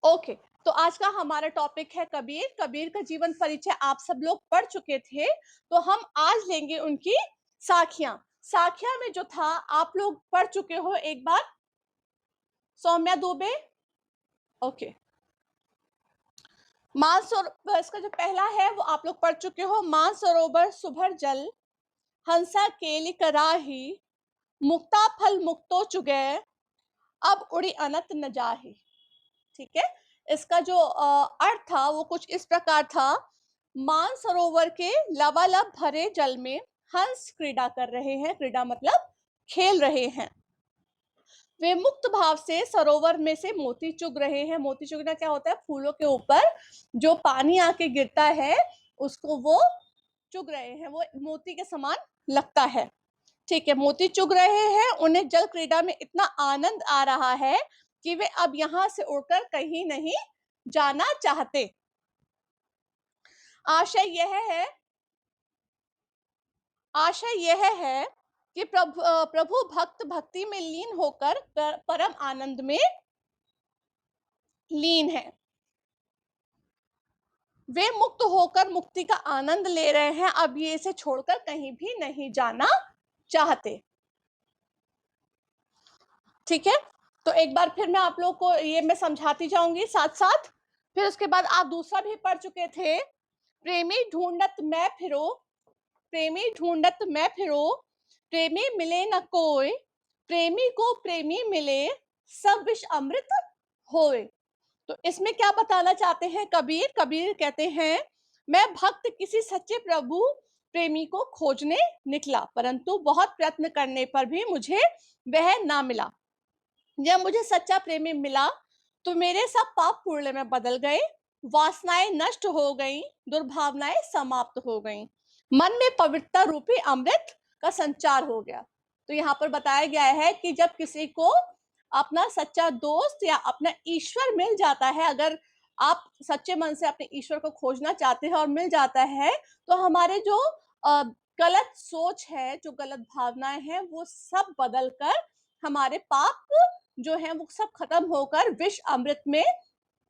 Okay, तो आज का हमारा टॉपिक है कबीर। कबीर का जीवन परिचय आप सब लोग पढ़ चुके थे, तो हम आज लेंगे उनकी साखियां। साखियां में जो था आप लोग पढ़ चुके हो एक बार, सौम्या दुबे। ओके, मानसरोवर इसका जो पहला है वो आप लोग पढ़ चुके हो। मानसरोवर सुभर जल, हंसा केली कराही, मुक्ता फल मुक्तो चुगे, अब उड़ी अनत न जाही। ठीक है, इसका जो अर्थ था वो कुछ इस प्रकार था। मानसरोवर के लबालब भरे जल में हंस क्रीड़ा कर रहे हैं। क्रीड़ा मतलब खेल रहे हैं। वे मुक्त भाव से सरोवर में से मोती चुग रहे हैं। मोती चुगना क्या होता है? फूलों के ऊपर जो पानी आके गिरता है उसको वो चुग रहे हैं, वो मोती के समान लगता है। ठीक है, मोती चुग रहे हैं। उन्हें जल क्रीड़ा में इतना आनंद आ रहा है कि वे अब यहां से उड़कर कहीं नहीं जाना चाहते। आशय यह है कि प्रभु भक्त भक्ति में लीन होकर परम आनंद में लीन है। वे मुक्त होकर मुक्ति का आनंद ले रहे हैं। अब ये इसे छोड़कर कहीं भी नहीं जाना चाहते। ठीक है, तो एक बार फिर मैं आप लोग को ये मैं समझाती जाऊंगी साथ साथ। फिर उसके बाद आप दूसरा भी पढ़ चुके थे। प्रेमी ढूंढत मैं फिरो, प्रेमी ढूंढत मैं फिरो, प्रेमी मिले न कोई, प्रेमी को प्रेमी मिले, सब विष अमृत होए। तो इसमें क्या बताना चाहते हैं कबीर? कबीर कहते हैं, मैं भक्त किसी सच्चे प्रभु प्रेमी को खोजने निकला, परंतु बहुत प्रयत्न करने पर भी मुझे वह ना मिला। जब मुझे सच्चा प्रेमी मिला तो मेरे सब पाप पुण्य में बदल गए, वासनाएं नष्ट हो गईं, दुर्भावनाएं समाप्त हो गईं, मन में पवित्रता रूपी अमृत का संचार हो गया। तो यहाँ पर बताया गया है कि जब किसी को अपना सच्चा दोस्त या अपना ईश्वर मिल जाता है, अगर आप सच्चे मन से अपने ईश्वर को खोजना चाहते हैं और मिल जाता है, तो हमारे जो गलत सोच है, जो गलत भावनाएं हैं, वो सब बदल कर हमारे पाप जो है वो सब खत्म होकर विष अमृत में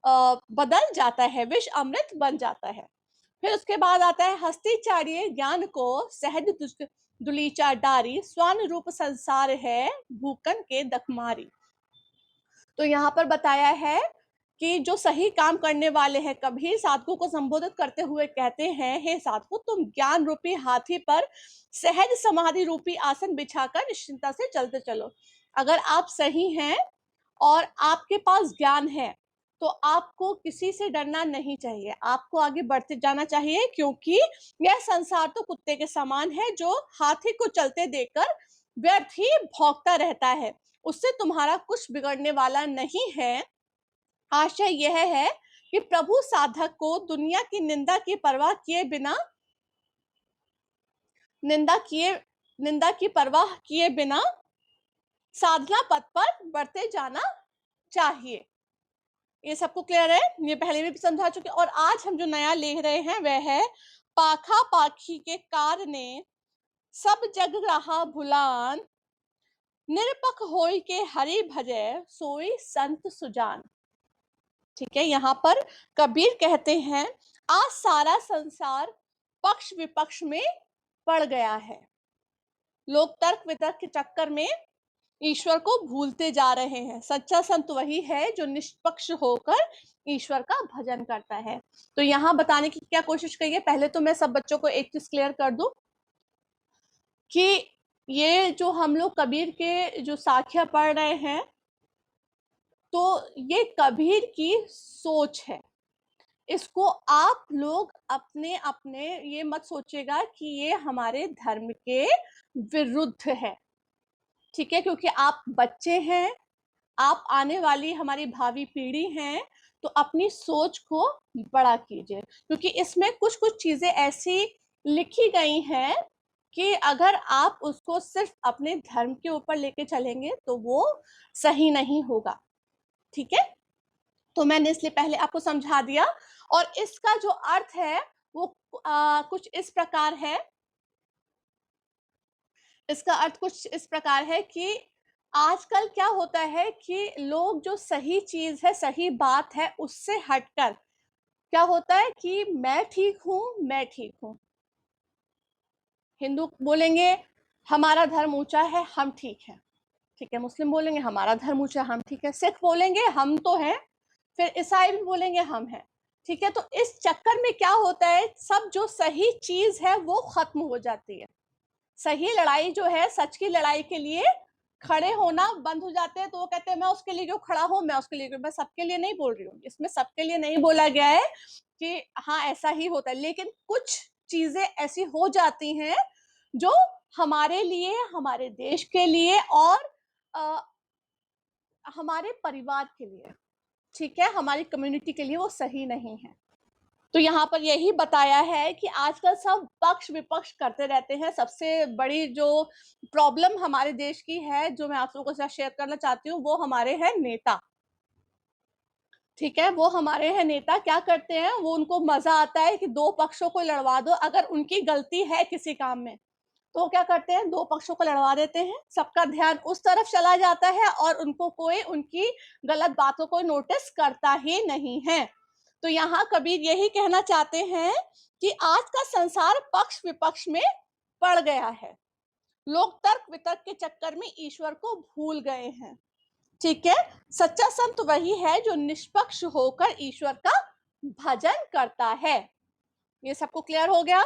बदल जाता है, विष अमृत बन जाता है। फिर उसके बाद आता है, हस्ती चारिये ज्ञान को सहज दुलीचा डारी, स्वान रूप संसार है भूकन के दखमारी। तो यहाँ पर बताया है कि जो सही काम करने वाले हैं, कबीर साधकों को संबोधित करते हुए कहते हैं, हे साधकों, तुम ज्ञान रूपी हाथी पर सहज समाधि रूपी आसन बिछाकर निश्चिंता से चलते चलो। अगर आप सही हैं और आपके पास ज्ञान है तो आपको किसी से डरना नहीं चाहिए, आपको आगे बढ़ते जाना चाहिए, क्योंकि यह संसार तो कुत्ते के समान है जो हाथी को चलते देखकर व्यर्थ ही भौंकता रहता है, उससे तुम्हारा कुछ बिगड़ने वाला नहीं है। आशय यह है कि प्रभु साधक को दुनिया की निंदा की परवाह किए बिना निंदा की परवाह किए बिना साधना पथ पर बढ़ते जाना चाहिए। ये सबको क्लियर है? ये पहले भी समझा चुके। और आज हम जो नया ले रहे हैं वह है, पाखा पाखी के कार ने सब जग रहा भुलान, निरपक होई के हरि भजय सोई संत सुजान। ठीक है, यहाँ पर कबीर कहते हैं, आज सारा संसार पक्ष विपक्ष में पड़ गया है। लोग तर्क वितर्क के चक्कर में ईश्वर को भूलते जा रहे हैं। सच्चा संत वही है जो निष्पक्ष होकर ईश्वर का भजन करता है। तो यहाँ बताने की क्या कोशिश करिए, पहले तो मैं सब बच्चों को एक चीज क्लियर कर दूं कि ये जो हम लोग कबीर के जो साखियां पढ़ रहे हैं, तो ये कबीर की सोच है। इसको आप लोग अपने अपने ये मत सोचिएगा कि ये हमारे धर्म के विरुद्ध है। ठीक है, क्योंकि आप बच्चे हैं, आप आने वाली हमारी भावी पीढ़ी हैं, तो अपनी सोच को बड़ा कीजिए, क्योंकि इसमें कुछ कुछ चीजें ऐसी लिखी गई हैं कि अगर आप उसको सिर्फ अपने धर्म के ऊपर लेके चलेंगे तो वो सही नहीं होगा। ठीक है, तो मैंने इसलिए पहले आपको समझा दिया। और इसका जो अर्थ है वो कुछ इस प्रकार है। इसका अर्थ कुछ इस प्रकार है कि आजकल क्या होता है कि लोग जो सही चीज़ है, सही बात है, उससे हटकर क्या होता है कि मैं ठीक हूँ, मैं ठीक हूँ। हिंदू बोलेंगे हमारा धर्म ऊँचा है, हम ठीक हैं। ठीक है, मुस्लिम बोलेंगे हमारा धर्म ऊँचा है, हम ठीक है। सिख बोलेंगे हम तो हैं, फिर ईसाई भी बोलेंगे हम हैं। ठीक है, तो इस चक्कर में क्या होता है, सब जो सही चीज़ है वो खत्म हो जाती है। सही लड़ाई जो है, सच की लड़ाई के लिए खड़े होना बंद हो जाते हैं। तो वो कहते हैं मैं उसके लिए क्यों खड़ा हूँ, मैं उसके लिए क्यों, मैं सबके लिए नहीं बोल रही हूँ, इसमें सबके लिए नहीं बोला गया है कि हाँ ऐसा ही होता है, लेकिन कुछ चीजें ऐसी हो जाती हैं जो हमारे लिए, हमारे देश के लिए और अ, हमारे परिवार के लिए, ठीक है, हमारी कम्युनिटी के लिए वो सही नहीं है। तो यहाँ पर यही बताया है कि आजकल सब पक्ष विपक्ष करते रहते हैं। सबसे बड़ी जो प्रॉब्लम हमारे देश की है, जो मैं आप लोगों के साथ शेयर करना चाहती हूँ, वो हमारे हैं नेता। ठीक है, वो हमारे हैं नेता क्या करते हैं, वो उनको मजा आता है कि दो पक्षों को लड़वा दो। अगर उनकी गलती है किसी काम में तो क्या करते हैं, दो पक्षों को लड़वा देते हैं, सबका ध्यान उस तरफ चला जाता है और उनको कोई उनकी गलत बातों को नोटिस करता ही नहीं है। तो यहाँ कबीर यही कहना चाहते हैं कि आज का संसार पक्ष विपक्ष में पड़ गया है। लोग तर्क वितर्क के चक्कर में ईश्वर को भूल गए हैं। ठीक है, सच्चा संत वही है जो निष्पक्ष होकर ईश्वर का भजन करता है। ये सबको क्लियर हो गया?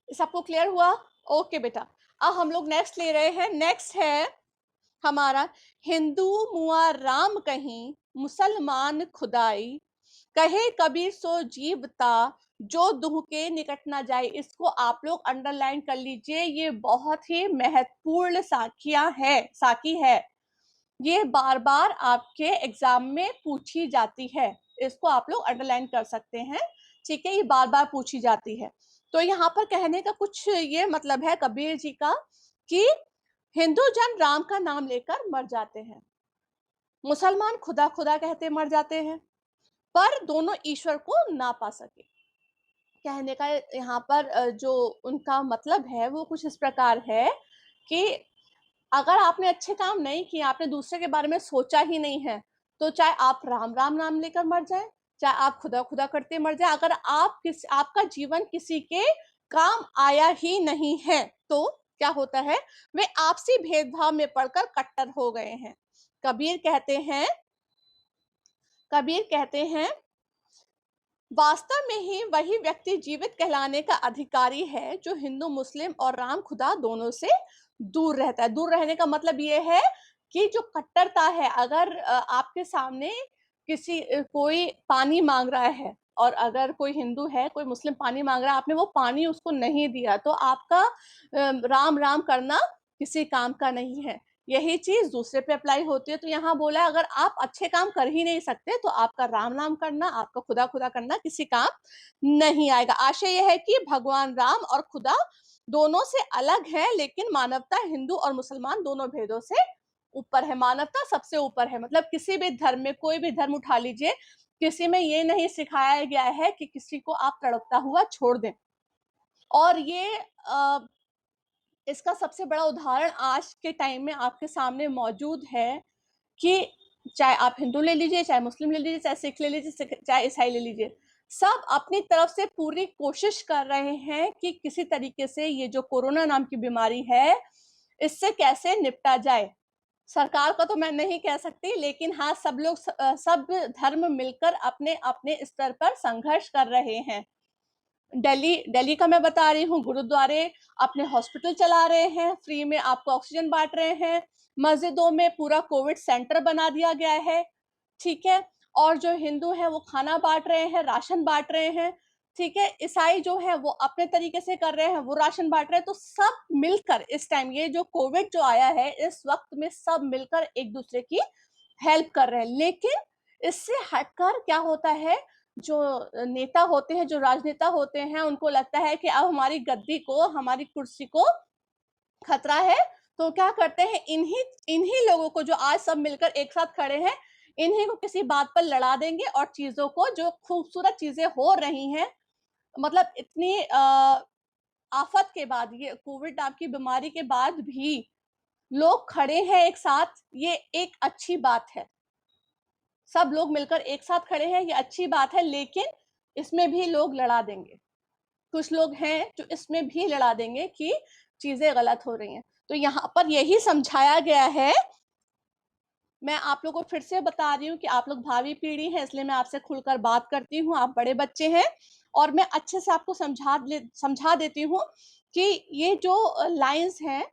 सबको क्लियर हुआ? ओके बेटा, अब हम लोग नेक्स्ट ले रहे हैं। नेक्स्ट है हमारा हिंदू मुआ राम कहीं, मुसलमान खुदाई, कहे कबीर सो जीवता, जो दुह के निकट ना जाए। इसको आप लोग अंडरलाइन कर लीजिए, ये बहुत ही महत्वपूर्ण साखी है। ये बार बार आपके एग्जाम में पूछी जाती है, इसको आप लोग अंडरलाइन कर सकते हैं। ठीक है, ये बार बार पूछी जाती है। तो यहाँ पर कहने का कुछ ये मतलब है कबीर जी का कि हिंदू जन राम का नाम लेकर मर जाते हैं, मुसलमान खुदा खुदा कहते मर जाते हैं, पर दोनों ईश्वर को ना पा सके। कहने का यहाँ पर जो उनका मतलब है वो कुछ इस प्रकार है कि अगर आपने अच्छे काम नहीं किए, आपने दूसरे के बारे में सोचा ही नहीं है, तो चाहे आप राम राम नाम लेकर मर जाए, चाहे आप खुदा खुदा करते मर जाए, अगर आपका जीवन किसी के काम आया ही नहीं है, तो क्या होता है, वे आपसी भेदभाव में पड़कर कट्टर हो गए हैं। कबीर कहते हैं वास्तव में ही वही व्यक्ति जीवित कहलाने का अधिकारी है जो हिंदू मुस्लिम और राम खुदा दोनों से दूर रहता है। दूर रहने का मतलब ये है कि जो कट्टरता है, अगर आपके सामने कोई पानी मांग रहा है और अगर कोई हिंदू है, कोई मुस्लिम पानी मांग रहा है, आपने वो पानी उसको नहीं दिया, तो आपका राम राम करना किसी काम का नहीं है। यही चीज दूसरे पे अप्लाई होती है। तो यहाँ बोला है, अगर आप अच्छे काम कर ही नहीं सकते तो आपका राम नाम करना, आपका खुदा खुदा करना किसी काम नहीं आएगा। आशय यह है कि भगवान राम और खुदा दोनों से अलग है, लेकिन मानवता हिंदू और मुसलमान दोनों भेदों से ऊपर है। मानवता सबसे ऊपर है, मतलब किसी भी धर्म में, कोई भी धर्म उठा लीजिए, किसी में ये नहीं सिखाया गया है कि किसी को आप तड़पता हुआ छोड़ दें। और ये इसका सबसे बड़ा उदाहरण आज के टाइम में आपके सामने मौजूद है कि चाहे आप हिंदू ले लीजिए, चाहे मुस्लिम ले लीजिए, चाहे सिख ले लीजिए, चाहे ईसाई ले लीजिए, सब अपनी तरफ से पूरी कोशिश कर रहे हैं कि किसी तरीके से ये जो कोरोना नाम की बीमारी है, इससे कैसे निपटा जाए। सरकार का तो मैं नहीं कह सकती, लेकिन हाँ, सब धर्म मिलकर अपने अपने स्तर पर संघर्ष कर रहे हैं। दिल्ली का मैं बता रही हूँ, गुरुद्वारे अपने हॉस्पिटल चला रहे हैं, फ्री में आपको ऑक्सीजन बांट रहे हैं, मस्जिदों में पूरा कोविड सेंटर बना दिया गया है। ठीक है, और जो हिंदू है वो खाना बांट रहे हैं, राशन बांट रहे हैं। ठीक है, ईसाई जो है वो अपने तरीके से कर रहे हैं, वो राशन बांट रहे हैं। तो सब मिलकर इस टाइम, ये जो कोविड जो आया है, इस वक्त में सब मिलकर एक दूसरे की हेल्प कर रहे हैं। लेकिन इससे हटकर क्या होता है, जो नेता होते हैं, जो राजनेता होते हैं, उनको लगता है कि अब हमारी गद्दी को, हमारी कुर्सी को खतरा है, तो क्या करते हैं, इन्हीं लोगों को जो आज सब मिलकर एक साथ खड़े हैं, इन्हीं को किसी बात पर लड़ा देंगे और चीजों को, जो खूबसूरत चीजें हो रही हैं, मतलब इतनी आफत के बाद, ये कोविड नाम की बीमारी के बाद भी लोग खड़े हैं एक साथ, ये एक अच्छी बात है। सब लोग मिलकर एक साथ खड़े हैं, ये अच्छी बात है, लेकिन इसमें भी लोग लड़ा देंगे। कुछ लोग हैं जो इसमें भी लड़ा देंगे कि चीजें गलत हो रही हैं। तो यहाँ पर यही समझाया गया है। मैं आप लोगों को फिर से बता रही हूँ कि आप लोग भावी पीढ़ी हैं, इसलिए मैं आपसे खुलकर बात करती हूँ। आप बड़े बच्चे हैं और मैं अच्छे से आपको समझा देती हूँ कि ये जो लाइंस हैं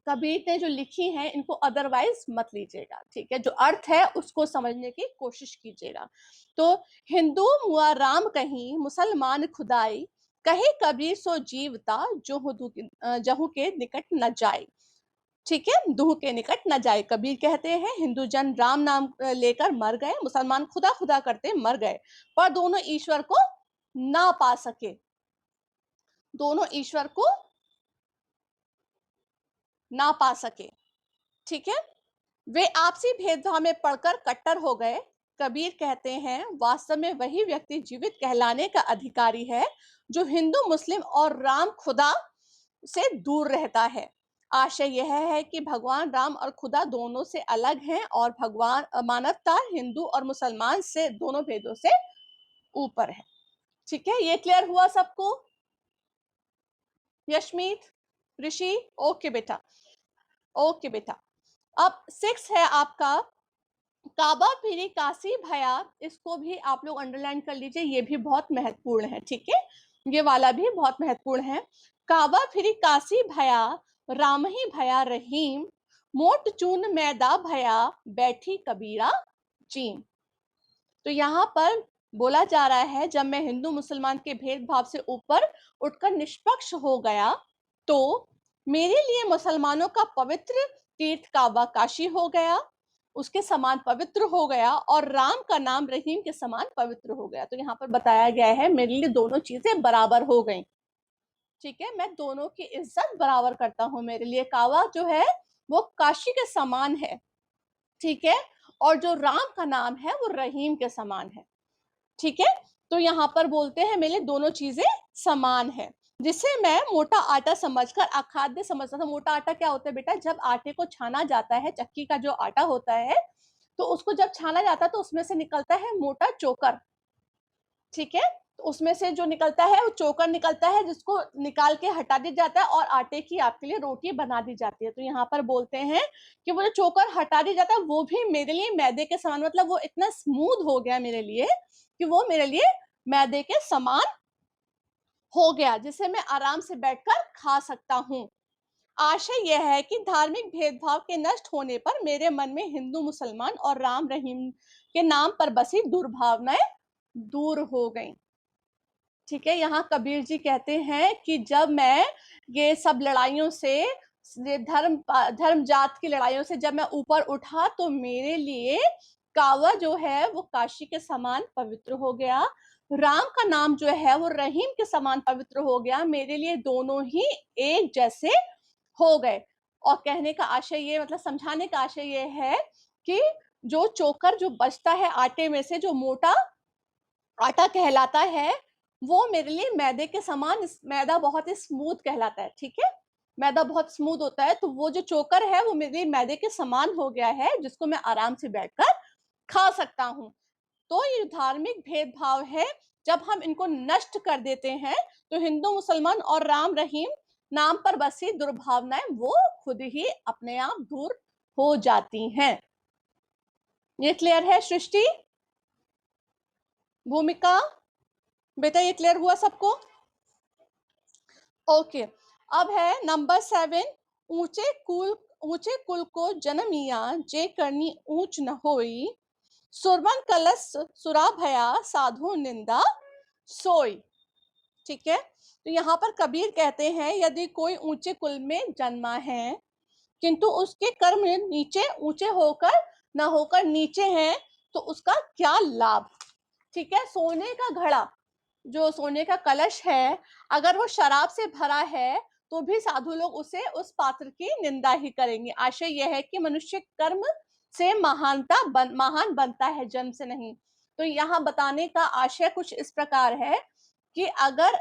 कबीर ने जो लिखी हैं, इनको अदरवाइज मत लीजिएगा, ठीक है। जो अर्थ है उसको समझने की कोशिश कीजिएगा। तो हिंदू मुआ राम कहीं, मुसलमान खुदाई, कहे कबीर सो जीवता, जहू के निकट न जाए, ठीक है। दूह के निकट न जाए, कबीर कहते हैं हिंदू जन राम नाम लेकर मर गए, मुसलमान खुदा खुदा करते मर गए, पर दोनों ईश्वर को ना पा सके, दोनों ईश्वर को ना पा सके, ठीक है। वे आपसी भेदभाव में पड़कर कट्टर हो गए। कबीर कहते हैं वास्तव में वही व्यक्ति जीवित कहलाने का अधिकारी है जो हिंदू, मुस्लिम और राम खुदा से दूर रहता है। आशय यह है कि भगवान राम और खुदा दोनों से अलग हैं और भगवान मानवता हिंदू और मुसलमान से दोनों भेदों से ऊपर है, ठीक है। ये क्लियर हुआ सबको? यशमीत, ऋषि, ओके बेटा, ओके बेटा। अब 6 है आपका काबा फिरी काशी भया, इसको भी आप लोग अंडरलाइन कर लीजिए, ये भी बहुत महत्वपूर्ण है, ठीक है। ये वाला भी बहुत महत्वपूर्ण है। काबा फिरी काशी भया, राम ही भया रहीम, मोट चून मैदा भया, बैठी कबीरा चीन। तो यहाँ पर बोला जा रहा है जब मैं हिंदू मुसलमान के भेदभाव से ऊपर उठकर निष्पक्ष हो गया तो मेरे लिए मुसलमानों का पवित्र तीर्थ काबा काशी हो गया, उसके समान पवित्र हो गया, और राम का नाम रहीम के समान पवित्र हो गया। तो यहाँ पर बताया गया है मेरे लिए दोनों चीजें बराबर हो गई, ठीक है। मैं दोनों की इज्जत बराबर करता हूँ, मेरे लिए काबा जो है वो काशी के समान है, ठीक है, और जो राम का नाम है वो रहीम के समान है, ठीक है। तो यहाँ पर बोलते हैं मेरे लिए दोनों चीजें समान है, जिसे मैं मोटा आटा समझकर अखाद्य समझता था। मोटा आटा क्या होता है बेटा? जब आटे को छाना जाता है, चक्की का जो आटा होता है, तो उसको जब छाना जाता है तो उसमें से निकलता है मोटा चोकर, ठीक है। तो उसमें से जो निकलता है वो चोकर निकलता है, जिसको निकाल के हटा दिया जाता है और आटे की आपके लिए रोटी बना दी जाती है। तो यहाँ पर बोलते हैं कि वो जो चोकर हटा दिया जाता है वो भी मेरे लिए मैदे के समान, मतलब वो इतना स्मूथ हो गया मेरे लिए कि वो मेरे लिए मैदे के समान हो गया, जिसे मैं आराम से बैठकर खा सकता हूँ। आशय यह है कि धार्मिक भेदभाव के नष्ट होने पर मेरे मन में हिंदू, मुसलमान और राम रहीम के नाम पर बसी दुर्भावनाएं दूर हो गईं, ठीक है। यहाँ कबीर जी कहते हैं कि जब मैं ये सब लड़ाइयों से, धर्म जात की लड़ाइयों से जब मैं ऊपर उठा तो मेरे लिए कावा जो है वो काशी के समान पवित्र हो गया, राम का नाम जो है वो रहीम के समान पवित्र हो गया, मेरे लिए दोनों ही एक जैसे हो गए। और कहने का आशय ये, मतलब समझाने का आशय ये है कि जो चोकर जो बचता है आटे में से, जो मोटा आटा कहलाता है, वो मेरे लिए मैदे के समान, मैदा बहुत ही स्मूथ कहलाता है, ठीक है। मैदा बहुत स्मूथ होता है, तो वो जो चोकर है वो मेरे लिए मैदे के समान हो गया है, जिसको मैं आराम से बैठकर खा सकता हूँ। तो ये धार्मिक भेदभाव है, जब हम इनको नष्ट कर देते हैं तो हिंदू, मुसलमान और राम रहीम नाम पर बसी दुर्भावनाएं वो खुद ही अपने आप दूर हो जाती हैं। ये क्लियर है सृष्टि, भूमिका, बेटा ये क्लियर हुआ सबको? ओके। अब है नंबर 7, ऊंचे कुल को जन्मिया, जे करनी ऊंच न होई, सुरवन कलश सुरा भया, साधु निंदा सोई, ठीक है। तो यहाँ पर कबीर कहते हैं यदि कोई ऊंचे कुल में जन्मा है किंतु उसके कर्म नीचे, ऊंचे होकर न होकर नीचे हैं, तो उसका क्या लाभ, ठीक है। सोने का घड़ा, जो सोने का कलश है, अगर वो शराब से भरा है तो भी साधु लोग उसे, उस पात्र की निंदा ही करेंगे। आशय यह है कि मनुष्य कर्म से महान बनता है, जन्म से नहीं। तो यहाँ बताने का आशय कुछ इस प्रकार है कि अगर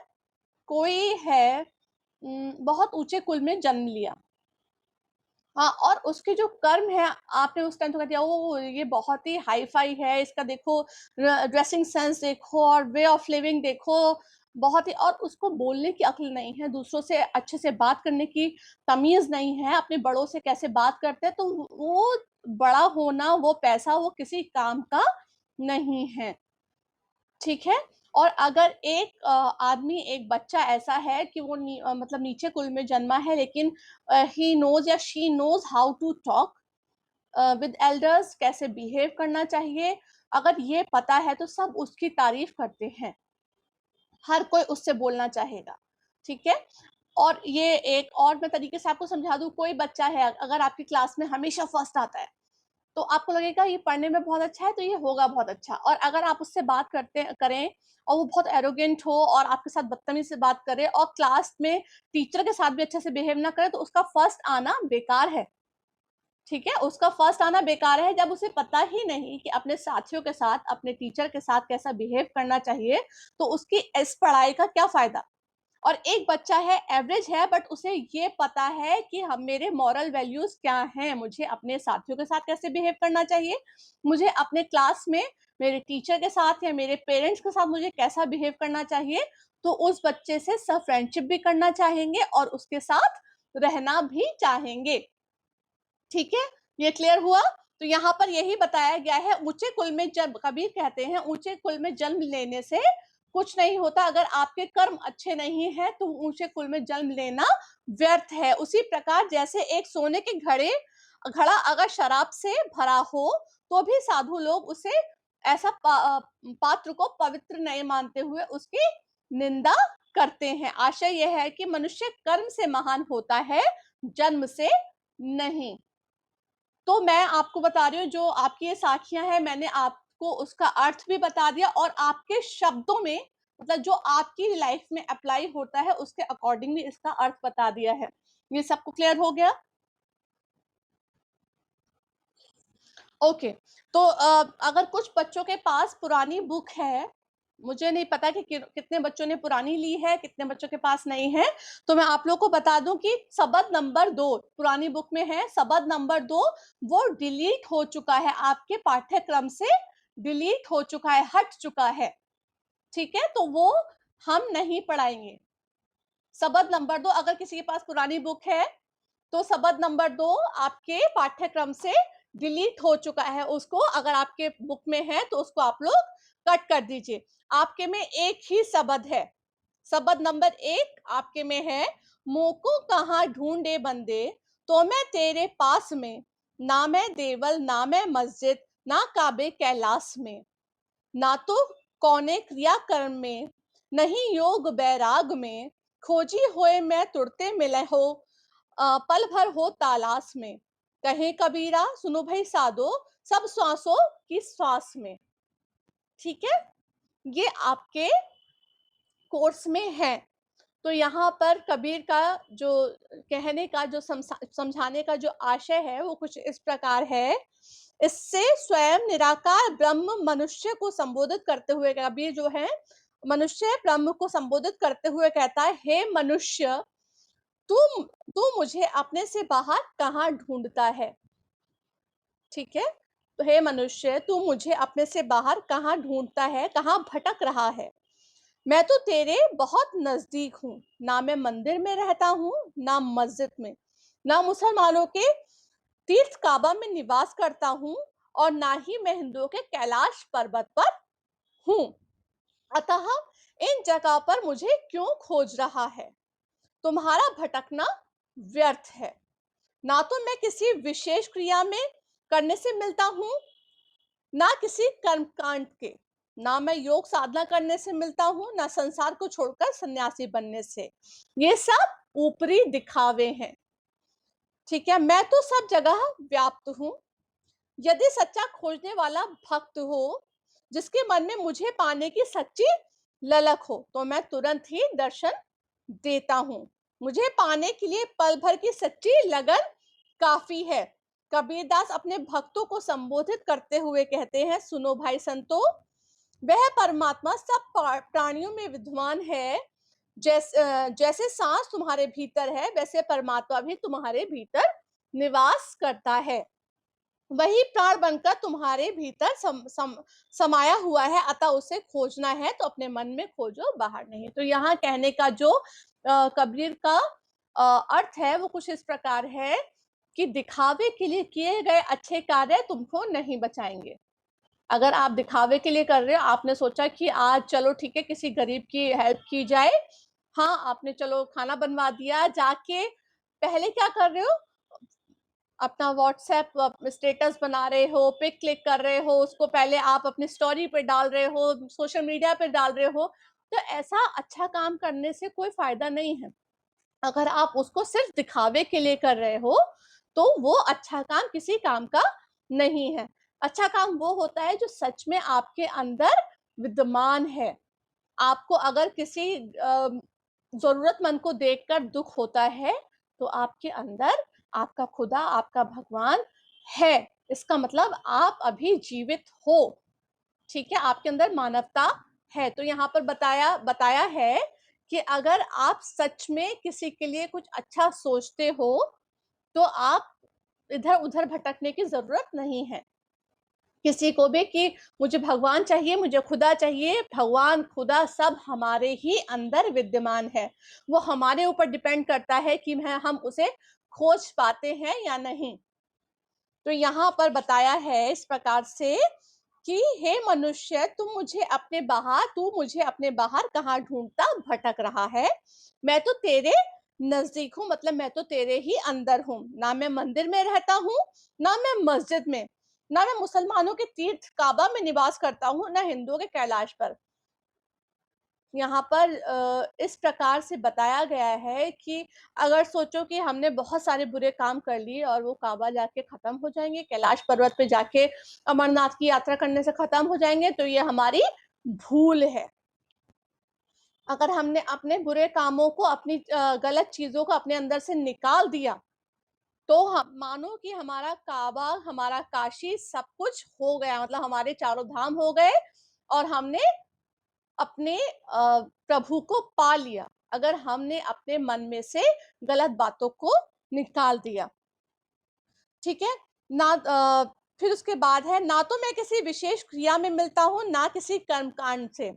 कोई है बहुत ऊंचे कुल में जन्म लिया। हाँ, और उसके जो कर्म है, आपने उस टाइम तो कह दिया ओ ये बहुत ही हाई फाई है, इसका देखो ड्रेसिंग सेंस देखो और वे ऑफ लिविंग देखो, बहुत ही, और उसको बोलने की अक्ल नहीं है, दूसरों से अच्छे से बात करने की तमीज नहीं है, अपने बड़ों से कैसे बात करते हैं, तो वो बड़ा होना, वो पैसा, वो किसी काम का नहीं है। ठीक है। और अगर एक आदमी, एक बच्चा ऐसा है कि वो मतलब नीचे कुल में जन्मा है, लेकिन ही नोज या she knows how to talk with elders, कैसे बिहेव करना चाहिए, अगर ये पता है तो सब उसकी तारीफ करते हैं, हर कोई उससे बोलना चाहेगा। ठीक है। और ये एक और मैं तरीके से आपको समझा दूं, कोई बच्चा है अगर आपकी क्लास में हमेशा फर्स्ट आता है, तो आपको लगेगा ये पढ़ने में बहुत अच्छा है, तो ये होगा बहुत अच्छा। और अगर आप उससे बात करते करें और वो बहुत एरोगेंट हो और आपके साथ बदतमीजी से बात करे और क्लास में टीचर के साथ भी अच्छे से बिहेव ना करे, तो उसका फर्स्ट आना बेकार है। ठीक है, उसका फर्स्ट आना बेकार है। जब उसे पता ही नहीं कि अपने साथियों के साथ, अपने टीचर के साथ कैसा बिहेव करना चाहिए, तो उसकी इस पढ़ाई का क्या फायदा। और एक बच्चा है, एवरेज है, बट उसे ये पता है कि हम, मेरे मॉरल वैल्यूज क्या हैं, मुझे अपने साथियों के साथ कैसे बिहेव करना चाहिए, मुझे अपने क्लास में मेरे टीचर के साथ या मेरे पेरेंट्स के साथ मुझे कैसा बिहेव करना चाहिए, तो उस बच्चे से सब फ्रेंडशिप भी करना चाहेंगे और उसके साथ रहना भी चाहेंगे। ठीक है, ये क्लियर हुआ। तो यहाँ पर यही बताया गया है, ऊंचे कुल में, जब कबीर कहते हैं ऊंचे कुल में जन्म लेने से कुछ नहीं होता, अगर आपके कर्म अच्छे नहीं है तो ऊंचे कुल में जन्म लेना व्यर्थ है। उसी प्रकार जैसे एक सोने के घड़ा अगर शराब से भरा हो, तो भी साधु लोग उसे ऐसा पात्र को पवित्र नहीं मानते हुए उसकी निंदा करते हैं। आशय यह है कि मनुष्य कर्म से महान होता है, जन्म से नहीं। तो मैं आपको बता रही हूँ, जो आपकी ये साखियां हैं, मैंने आपको उसका अर्थ भी बता दिया और आपके शब्दों में, मतलब जो आपकी लाइफ में अप्लाई होता है उसके अकॉर्डिंग भी इसका अर्थ बता दिया है। ये सबको क्लियर हो गया? ओके। तो अगर कुछ बच्चों के पास पुरानी बुक है, मुझे नहीं पता कि कितने बच्चों ने पुरानी ली है, कितने बच्चों के पास नहीं है, तो मैं आप लोग को बता दूं कि सबद नंबर 2 पुरानी बुक में है। सबद नंबर 2 वो डिलीट हो चुका है, आपके पाठ्यक्रम से डिलीट हो चुका है, हट चुका है। ठीक है, तो वो हम नहीं पढ़ाएंगे। सबद नंबर 2, अगर किसी के पास पुरानी बुक है तो सबद नंबर 2 आपके पाठ्यक्रम से डिलीट हो चुका है, उसको अगर आपके बुक में है तो उसको आप लोग कट कर दीजिए। आपके में एक ही सबद है, सबद नंबर 1 आपके में है, मोको कहाँ ढूंढे बंदे, तो मैं तेरे पास में, ना मैं देवल ना मैं मस्जिद, ना काबे कैलाश में, ना तो कौने क्रिया कर्म में, नहीं योग बैराग में, खोजी होए मैं तुरते मिले हो, पल भर हो तालाश में, कहे कबीरा सुनो भाई साधो, सब श्वासों की श्वास में। ठीक है, ये आपके कोर्स में है। तो यहाँ पर कबीर का जो कहने का, जो समझाने का जो आशय है वो कुछ इस प्रकार है। इससे स्वयं निराकार ब्रह्म मनुष्य को संबोधित करते हुए, कबीर जो है मनुष्य ब्रह्म को संबोधित करते हुए कहता है, हे मनुष्य, तू तू मुझे अपने से बाहर कहाँ ढूंढता है। ठीक है, तो हे मनुष्य, तू मुझे अपने से बाहर कहाँ ढूंढता है, कहाँ भटक रहा है। मैं तो तेरे बहुत नजदीक हूँ, ना मैं मंदिर में रहता हूँ, ना मस्जिद में, ना मुसलमानों के तीर्थ काबा में निवास करता हूँ, और ना ही मैं हिंदुओं के कैलाश पर्वत पर हूँ। अतः इन जगह पर मुझे क्यों खोज रहा है? तुम्हारा भटकना व्यर्थ है। ना तो मैं किसी विशेष क्रिया में करने से मिलता हूँ, ना किसी कर्म कांड के, ना मैं योग साधना करने से मिलता हूँ, ना संसार को छोड़कर सन्यासी बनने से। ये सब ऊपरी दिखावे हैं। ठीक है, मैं तो सब जगह व्याप्त हूँ। यदि सच्चा खोजने वाला भक्त हो, जिसके मन में मुझे पाने की सच्ची ललक हो, तो मैं तुरंत ही दर्शन देता हूँ। मुझे पाने के लिए पल भर की सच्ची लगन काफी है। कबीरदास अपने भक्तों को संबोधित करते हुए कहते हैं, सुनो भाई संतो, वह परमात्मा सब प्राणियों में विद्यमान है, जैसे सांस तुम्हारे भीतर है वैसे परमात्मा भी तुम्हारे भीतर निवास करता है, वही प्राण बनकर तुम्हारे भीतर समाया हुआ है, अतः उसे खोजना है तो अपने मन में खोजो, बाहर नहीं। तो यहाँ कहने का जो कबीर का अर्थ है वो कुछ इस प्रकार है कि दिखावे के लिए किए गए अच्छे कार्य तुमको नहीं बचाएंगे। अगर आप दिखावे के लिए कर रहे हो, आपने सोचा कि आज चलो ठीक है किसी गरीब की हेल्प की जाए, हाँ आपने चलो खाना बनवा दिया, जाके पहले क्या कर रहे हो, अपना व्हाट्सएप स्टेटस बना रहे हो, पिक क्लिक कर रहे हो, उसको पहले आप अपनी स्टोरी पे डाल रहे हो, सोशल मीडिया पे डाल रहे हो। तो ऐसा अच्छा काम करने से कोई फायदा नहीं है। अगर आप उसको सिर्फ दिखावे के लिए कर रहे हो तो वो अच्छा काम किसी काम का नहीं है। अच्छा काम वो होता है जो सच में आपके अंदर विद्यमान है। आपको अगर किसी जरूरतमंद को देखकर दुख होता है तो आपके अंदर आपका खुदा, आपका भगवान है, इसका मतलब आप अभी जीवित हो, ठीक है, आपके अंदर मानवता है। तो यहाँ पर बताया है कि अगर आप सच में किसी के लिए कुछ अच्छा सोचते हो तो आप इधर उधर भटकने की जरूरत नहीं है किसी को भी कि मुझे भगवान चाहिए, मुझे खुदा चाहिए। भगवान खुदा सब हमारे ही अंदर विद्यमान है, वो हमारे ऊपर डिपेंड करता है कि हम उसे खोज पाते हैं या नहीं। तो यहाँ पर बताया है इस प्रकार से कि हे मनुष्य तू मुझे अपने बाहर कहाँ ढूंढता भटक रहा है, मैं तो तेरे नजदीक हूँ, मतलब मैं तो तेरे ही अंदर हूँ। ना मैं मंदिर में रहता हूँ, ना मैं मस्जिद में, ना मैं मुसलमानों के तीर्थ काबा में निवास करता हूँ, ना हिंदुओं के कैलाश पर। यहाँ पर इस प्रकार से बताया गया है कि अगर सोचो कि हमने बहुत सारे बुरे काम कर लिए और वो काबा जाके खत्म हो जाएंगे, कैलाश पर्वत पे जाके अमरनाथ की यात्रा करने से खत्म हो जाएंगे, तो ये हमारी भूल है। अगर हमने अपने बुरे कामों को, अपनी गलत चीजों को अपने अंदर से निकाल दिया तो हम मानो कि हमारा काबा, हमारा काशी सब कुछ हो गया, मतलब हमारे चारों धाम हो गए और हमने अपने प्रभु को पा लिया। अगर हमने अपने मन में से गलत बातों को निकाल दिया, ठीक है ना। फिर उसके बाद है, ना तो मैं किसी विशेष क्रिया में मिलता हूँ, ना किसी कर्म कांड से।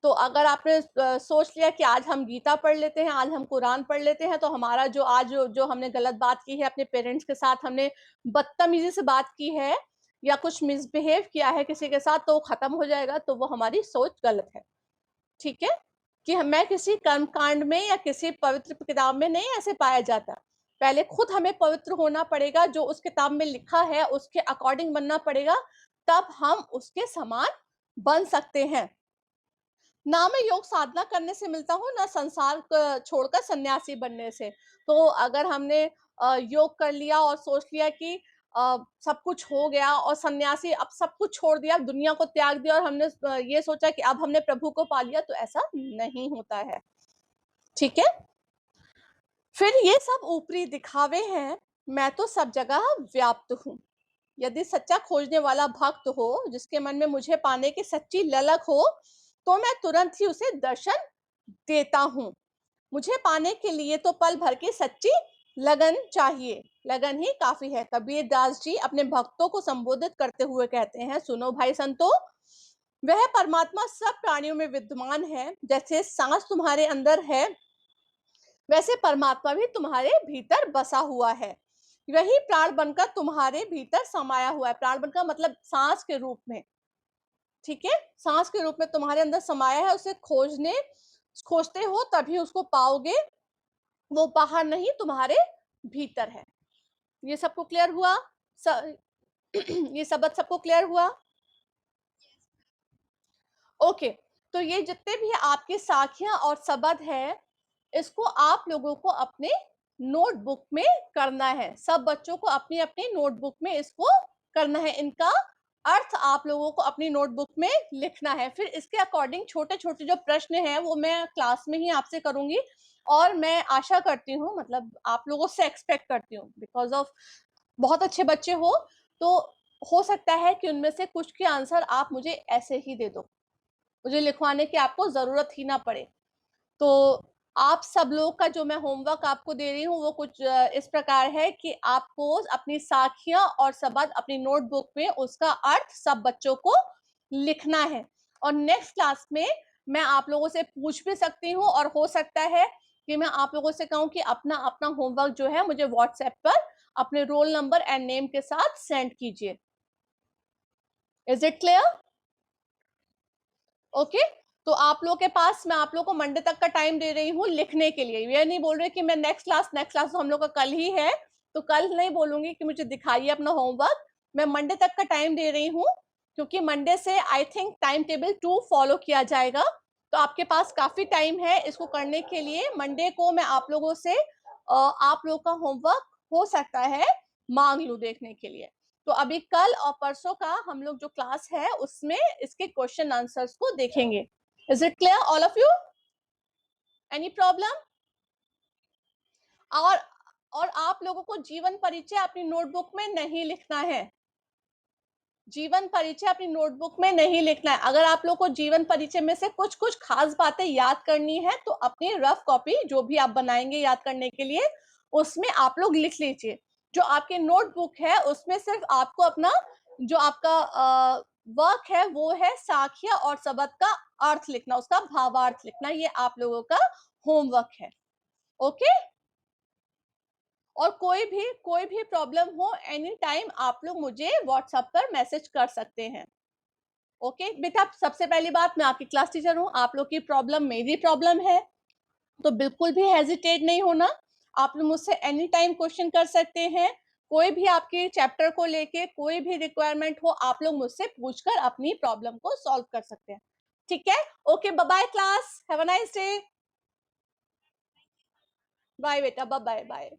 तो अगर आपने सोच लिया कि आज हम गीता पढ़ लेते हैं, आज हम कुरान पढ़ लेते हैं, तो हमारा जो आज जो हमने गलत बात की है, अपने पेरेंट्स के साथ हमने बदतमीजी से बात की है या कुछ मिसबिहेव किया है किसी के साथ, तो खत्म हो जाएगा। तो वो हमारी सोच गलत है, ठीक है, कि मैं किसी कर्म कांड में या किसी पवित्र किताब में नहीं ऐसे पाया जाता। पहले खुद हमें पवित्र होना पड़ेगा, जो उस किताब में लिखा है उसके अकॉर्डिंग बनना पड़ेगा, तब हम उसके समान बन सकते हैं। ना मैं योग साधना करने से मिलता हूँ, ना संसार छोड़कर सन्यासी बनने से। तो अगर हमने योग कर लिया और सोच लिया कि सब कुछ हो गया और सन्यासी अब सब कुछ छोड़ दिया, दुनिया को त्याग दिया और हमने ये सोचा कि अब हमने प्रभु को पा लिया, तो ऐसा नहीं होता है, ठीक है। फिर ये सब ऊपरी दिखावे हैं, मैं तो सब जगह व्याप्त हूँ। यदि सच्चा खोजने वाला भक्त हो, जिसके मन में मुझे पाने की सच्ची ललक हो, तो मैं तुरंत ही उसे दर्शन देता हूँ। मुझे पाने के लिए तो पल भर की सच्ची लगन चाहिए, लगन ही काफी है। कबीर दास जी अपने भक्तों को संबोधित करते हुए कहते हैं, सुनो भाई संतो, वह परमात्मा सब प्राणियों में विद्यमान है। जैसे सांस तुम्हारे अंदर है, वैसे परमात्मा भी तुम्हारे भीतर बसा हुआ है। वही प्राण बनकर तुम्हारे भीतर समाया हुआ है। प्राण बनकर मतलब सांस के रूप में, ठीक है, सांस के रूप में तुम्हारे अंदर समाया है। उसे खोजते हो तभी उसको पाओगे, वो बाहर नहीं तुम्हारे भीतर है। ये सबको क्लियर हुआ? ये शब्द सबको क्लियर हुआ? ओके, तो ये जितने भी आपके साखियां और शब्द है, इसको आप लोगों को अपने नोटबुक में करना है। सब बच्चों को अपनी अपनी नोटबुक में इसको करना है। इनका अर्थ आप लोगों को अपनी नोटबुक में लिखना है। फिर इसके अकॉर्डिंग छोटे छोटे जो प्रश्न हैं वो मैं क्लास में ही आपसे करूंगी, और मैं आशा करती हूँ, मतलब आप लोगों से एक्सपेक्ट करती हूँ, बिकॉज ऑफ बहुत अच्छे बच्चे हो, तो हो सकता है कि उनमें से कुछ के आंसर आप मुझे ऐसे ही दे दो, मुझे लिखवाने की आपको जरूरत ही ना पड़े। तो आप सब लोग का जो मैं होमवर्क आपको दे रही हूँ वो कुछ इस प्रकार है कि आपको अपनी साखियां और सबद अपनी नोटबुक में उसका अर्थ सब बच्चों को लिखना है। और नेक्स्ट क्लास में मैं आप लोगों से पूछ भी सकती हूँ और हो सकता है कि मैं आप लोगों से कहूँ कि अपना अपना होमवर्क जो है मुझे व्हाट्सएप पर अपने रोल नंबर एंड नेम के साथ सेंड कीजिए। Is it clear? ओके, तो आप लोग के पास मैं आप लोग को मंडे तक का टाइम दे रही हूँ लिखने के लिए। ये नहीं बोल रहे कि मैं नेक्स्ट क्लास तो हम लोग का कल ही है, तो कल नहीं बोलूंगी कि मुझे दिखाइए अपना होमवर्क। मैं मंडे तक का टाइम दे रही हूँ, क्योंकि मंडे से I think time table 2 follow किया जाएगा, तो आपके पास काफी टाइम है इसको करने के लिए। मंडे को मैं आप लोगों से आप लोग का होमवर्क हो सकता है मांग लूं देखने के लिए। तो अभी कल और परसों का हम लोग जो क्लास है उसमें इसके क्वेश्चन आंसर्स को देखेंगे। Is it clear all of you? Any problem? और आप लोगों को जीवन परिचय अपनी नोटबुक में नहीं लिखना है। जीवन परिचय अपनी नोटबुक में नहीं लिखना है। अगर आप लोग को जीवन परिचय में से कुछ कुछ खास बातें याद करनी है तो अपनी रफ कॉपी जो भी आप बनाएंगे याद करने के लिए उसमें आप लोग लिख लीजिए। जो आपकी नोटबुक है उसमें सिर्फ आपको अपना जो आपका वर्क है वो है साखिया और सबद का अर्थ लिखना, उसका भावार्थ लिखना। ये आप लोगों का होमवर्क है। ओके, और कोई भी प्रॉब्लम हो एनी टाइम आप लोग मुझे व्हाट्सएप पर मैसेज कर सकते हैं। ओके बेटा, सबसे पहली बात मैं आपकी क्लास टीचर हूँ, आप लोग की प्रॉब्लम मेरी प्रॉब्लम है, तो बिल्कुल भी हेजिटेट नहीं होना। आप लोग मुझसे एनी टाइम क्वेश्चन कर सकते हैं। कोई भी आपके चैप्टर को लेके कोई भी रिक्वायरमेंट हो आप लोग मुझसे पूछकर अपनी प्रॉब्लम को सॉल्व कर सकते हैं। ठीक है? Okay, bye bye class, have a nice day. Bye बेटा, बाय बाय बाय।